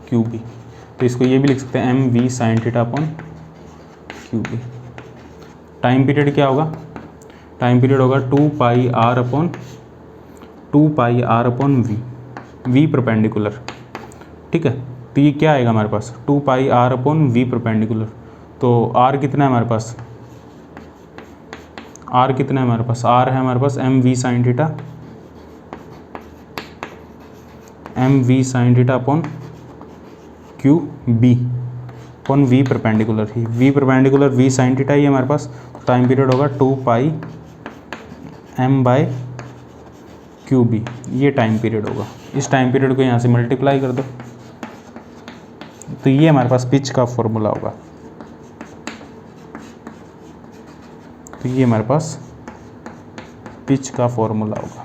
Q B. तो इसको ये भी लिख सकते हैं M V sine theta upon Q B. Time period क्या होगा, टाइम पीरियड होगा 2 pi R upon V, V perpendicular. ठीक है, तो ये क्या आएगा हमारे पास 2 pi R upon V perpendicular. तो आर कितना है हमारे पास, आर कितना है हमारे पास, आर है हमारे पास M V sine theta, M V sine theta upon Q B upon V perpendicular ही, V perpendicular V sine theta ही हमारे पास। टाइम पीरियड होगा 2 pi M by Q B, ये टाइम पीरियड होगा। इस टाइम पीरियड को यहाँ से मल्टीप्लाई कर दो, तो ये हमारे पास पिच का फॉर्मूला होगा। तो ये हमारे पास पिच का फॉर्मूला होगा,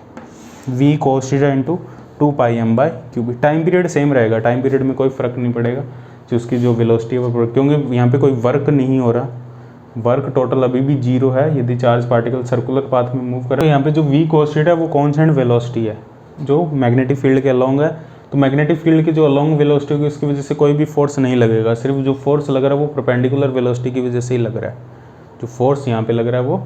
v cos theta into 2 pi M by Q B. Time period same रहेगा, टाइम पीरियड में कोई फ़र्क नहीं पड़ेगा, जो उसकी जो वेलोसिटी है वो, क्योंकि यहाँ पे कोई वर्क नहीं हो रहा, वर्क टोटल अभी भी जीरो है यदि चार्ज पार्टिकल सर्कुलर पाथ में मूव करे। तो यहाँ पे जो v cos थीटा है वो कॉन्स्टेंट वेलोसिटी है जो मैग्नेटिक फील्ड के अलॉन्ग है। तो मैग्नेटिक फील्ड की जो अलॉन्ग वेलोसिटी होगी उसकी वजह से कोई भी फोर्स नहीं लगेगा, सिर्फ जो फोर्स लग रहा है वो परपेंडिकुलर वेलोसिटी की वजह से ही लग रहा है। जो फोर्स यहाँ पे लग रहा है वो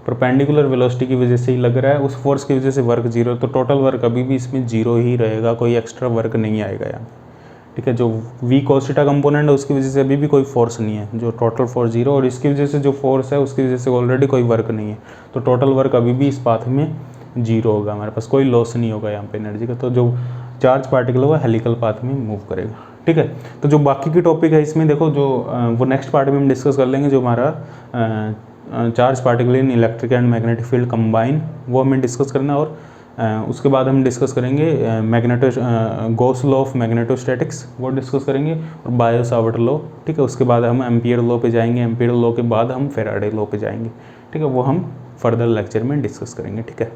परपेंडिकुलर वेलोसिटी की वजह से ही लग रहा है, उस फोर्स की वजह से वर्क जीरो, तो टोटल वर्क अभी भी इसमें जीरो ही रहेगा, कोई एक्स्ट्रा वर्क नहीं आएगा यहाँ। ठीक है, जो v cos थीटा कंपोनेंट है उसकी वजह से अभी भी कोई फोर्स नहीं है, जो टोटल फोर्स जीरो, और इसकी वजह से जो फोर्स है उसकी वजह से ऑलरेडी कोई वर्क नहीं है, तो टोटल वर्क अभी भी इस पाथ में जीरो होगा, हमारे पास कोई लॉस नहीं होगा यहाँ पे एनर्जी का। तो जो चार्ज पार्टिकल होगा हेलिकल पाथ में मूव करेगा। ठीक है, तो जो बाकी की टॉपिक है इसमें देखो, जो वो नेक्स्ट पार्ट में हम डिस्कस कर लेंगे, जो हमारा charge particle in electric and magnetic field combine, वो हमें डिस्कस करना है। और उसके बाद हम डिस्कस करेंगे गॉस लॉ ऑफ मैग्नेटोस्टैटिक्स, वो डिस्कस करेंगे, और बायो सावर्ट लॉ। ठीक है, उसके बाद हम एम्पियर लॉ पे जाएंगे, एम्पियर लॉ के बाद हम फैराडे लॉ पे जाएंगे। ठीक है, वो हम फर्दर लेक्चर में डिस्कस करेंगे। ठीक है।